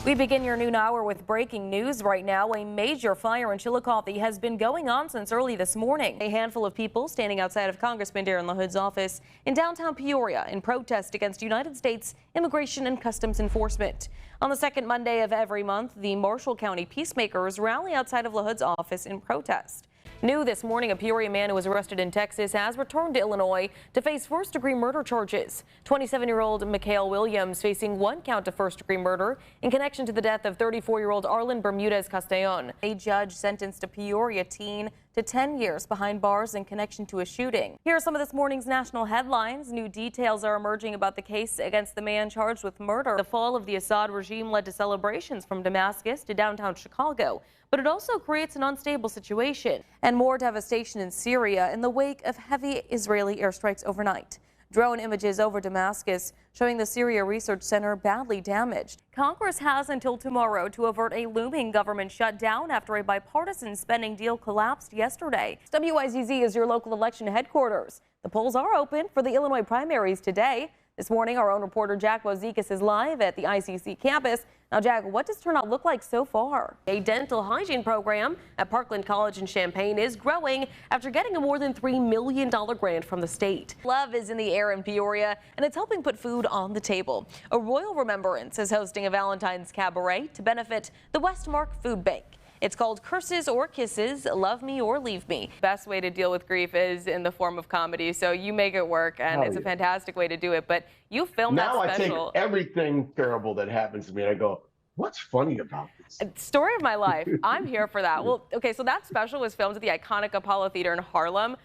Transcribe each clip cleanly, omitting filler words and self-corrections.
We begin your noon hour with breaking news right now. A major fire in Chillicothe has been going on since early this morning. A handful of people standing outside of Congressman Darren LaHood's office in downtown Peoria in protest against United States Immigration and Customs Enforcement. On the second Monday of every month, the Marshall County Peacemakers rally outside of LaHood's office in protest. New this morning, a Peoria man who was arrested in Texas has returned to Illinois to face first-degree murder charges. 27-year-old Mikhail Williams facing one count of first-degree murder in connection to the death of 34-year-old Arlen Bermudez Castellon. A judge sentenced a Peoria teen to 10 years behind bars in connection to a shooting. Here are some of this morning's national headlines. New details are emerging about the case against the man charged with murder. The fall of the Assad regime led to celebrations from Damascus to downtown Chicago, but it also creates an unstable situation. And more devastation in Syria in the wake of heavy Israeli airstrikes overnight. Drone images over Damascus showing the Syria Research Center badly damaged. Congress has until tomorrow to avert a looming government shutdown after a bipartisan spending deal collapsed yesterday. WIZZ is your local election headquarters. The polls are open for the Illinois primaries today. This morning, our own reporter Jack Wozikas is live at the ICC campus. Now, Jack, what does turnout look like so far? A dental hygiene program at Parkland College in Champaign is growing after getting a more than $3 million grant from the state. Love is in the air in Peoria, and it's helping put food on the table. A Royal Remembrance is hosting a Valentine's Cabaret to benefit the Westmark Food Bank. It's called Curses or Kisses, Love Me or Leave Me. Best way to deal with grief is in the form of comedy, so you make it work, and it's a fantastic way to do it. But you filmed that special. Now I take everything terrible that happens to me and I go, what's funny about this? Story of my life. I'm here for that. Well, okay, so that special was filmed at the iconic Apollo Theater in Harlem.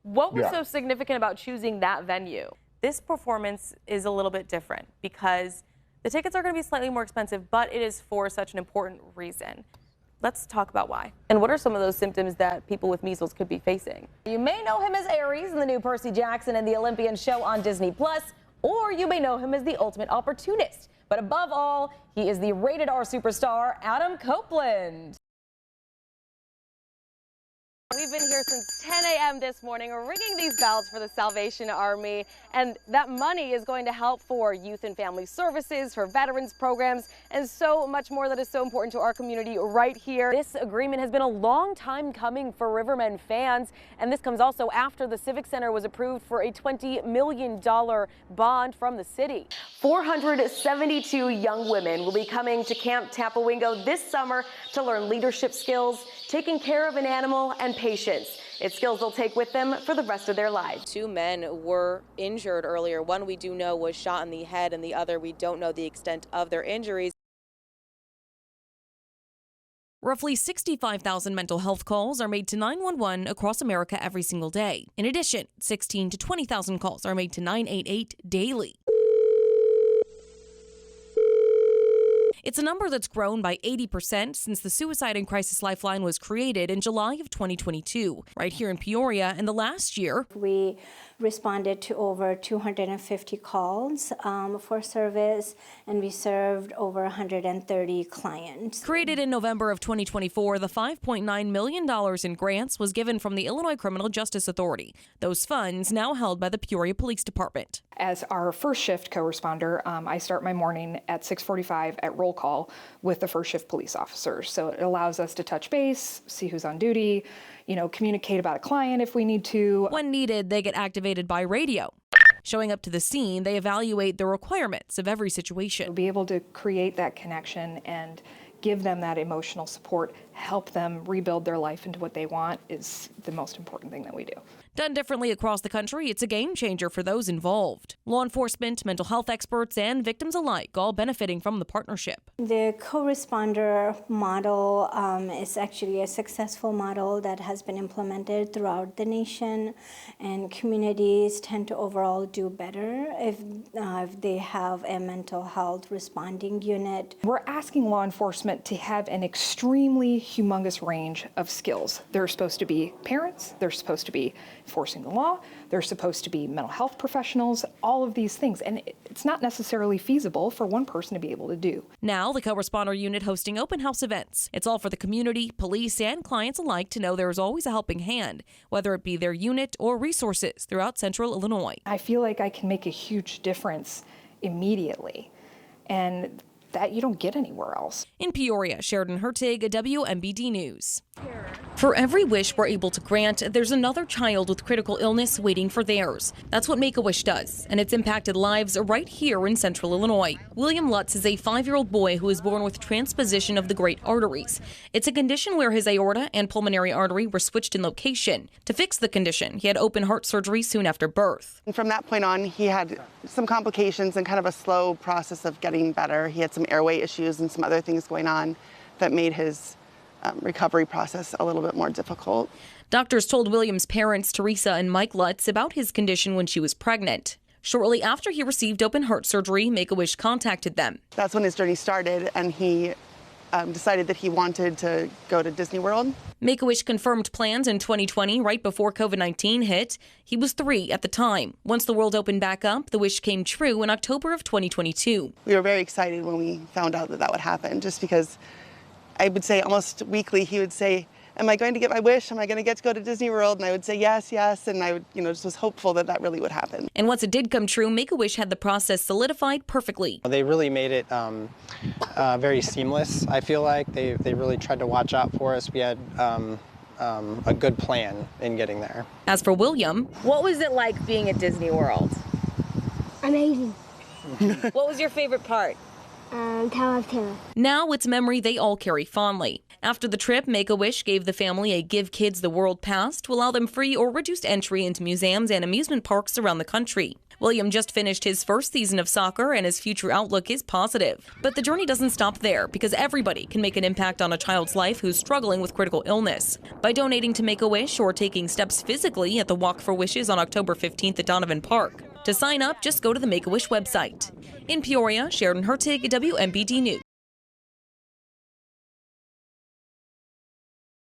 What was so significant about choosing that venue? This performance is a little bit different because the tickets are going to be slightly more expensive, but it is for such an important reason. Let's talk about why. And what are some of those symptoms that people with measles could be facing? You may know him as Ares in the new Percy Jackson and the Olympian show on Disney+, or you may know him as the ultimate opportunist. But above all, he is the rated R superstar, Adam Copeland. We've been here since 10 a.m. this morning ringing these bells for the Salvation Army, and that money is going to help for youth and family services, for veterans programs, and so much more that is so important to our community right here. This agreement has been a long time coming for Rivermen fans, and this comes also after the Civic Center was approved for a $20 million bond from the city. 472 young women will be coming to Camp Tapawingo this summer to learn leadership skills, taking care of an animal, and patience. It's skills they'll take with them for the rest of their lives. Two men were injured earlier. One we do know was shot in the head, and the other we don't know the extent of their injuries. Roughly 65,000 mental health calls are made to 911 across America every single day. In addition, 16 to 20,000 calls are made to 988 daily. It's a number that's grown by 80% since the Suicide and Crisis Lifeline was created in July of 2022. Right here in Peoria, in the last year, we responded to over 250 calls for service, and we served over 130 clients. Created in November of 2024, the $5.9 million in grants was given from the Illinois Criminal Justice Authority. Those funds now held by the Peoria Police Department. As our first shift co-responder, I start my morning at 6:45 at roll call with the first shift police officers. So it allows us to touch base, see who's on duty, communicate about a client if we need to. When needed, they get activated by radio. Showing up to the scene, they evaluate the requirements of every situation. Be able to create that connection and give them that emotional support, help them rebuild their life into what they want is the most important thing that we do. Done differently across the country, it's a game changer for those involved. Law enforcement, mental health experts, and victims alike all benefiting from the partnership. The co-responder model is actually a successful model that has been implemented throughout the nation, and communities tend to overall do better if they have a mental health responding unit. We're asking law enforcement to have an extremely humongous range of skills. They're supposed to be parents, they're supposed to be enforcing the law, they're supposed to be mental health professionals, all of these things. And it's not necessarily feasible for one person to be able to do. Now, the co-responder unit hosting open house events. It's all for the community, police, and clients alike to know there is always a helping hand, whether it be their unit or resources throughout Central Illinois. I feel like I can make a huge difference immediately. And that you don't get anywhere else. In Peoria, Sheridan Hurtig, WMBD News. For every wish we're able to grant, there's another child with critical illness waiting for theirs. That's what Make-A-Wish does, and it's impacted lives right here in central Illinois. William Lutz is a 5-year-old boy who was born with transposition of the great arteries. It's a condition where his aorta and pulmonary artery were switched in location. To fix the condition, he had open heart surgery soon after birth. And from that point on, he had some complications and kind of a slow process of getting better. He had some airway issues and some other things going on that made his recovery process a little bit more difficult. Doctors told William's parents, Teresa and Mike Lutz, about his condition when she was pregnant. Shortly after he received open heart surgery, Make-A-Wish contacted them. That's when his journey started, and he decided that he wanted to go to Disney World. Make-A-Wish confirmed plans in 2020, right before COVID-19 hit. He was 3 at the time. Once the world opened back up, the wish came true in October of 2022. We were very excited when we found out that that would happen, just because I would say almost weekly he would say, am I going to get my wish? Am I going to get to go to Disney World? And I would say yes, yes, and I would, just was hopeful that that really would happen. And once it did come true, Make-A-Wish had the process solidified perfectly. They really made it very seamless, I feel like. They really tried to watch out for us. We had a good plan in getting there. As for William, what was it like being at Disney World? Amazing. What was your favorite part? Tower of Terror. now it's a memory they all carry fondly. After the trip, Make-A-Wish gave the family a Give Kids the World pass to allow them free or reduced entry into museums and amusement parks around the country. William just finished his first season of soccer and his future outlook is positive. But the journey doesn't stop there because everybody can make an impact on a child's life who's struggling with critical illness. By donating to Make-A-Wish or taking steps physically at the Walk for Wishes on October 15th at Donovan Park. To sign up, just go to the Make-A-Wish website. In Peoria, Sheridan Hurtig, WMBD News.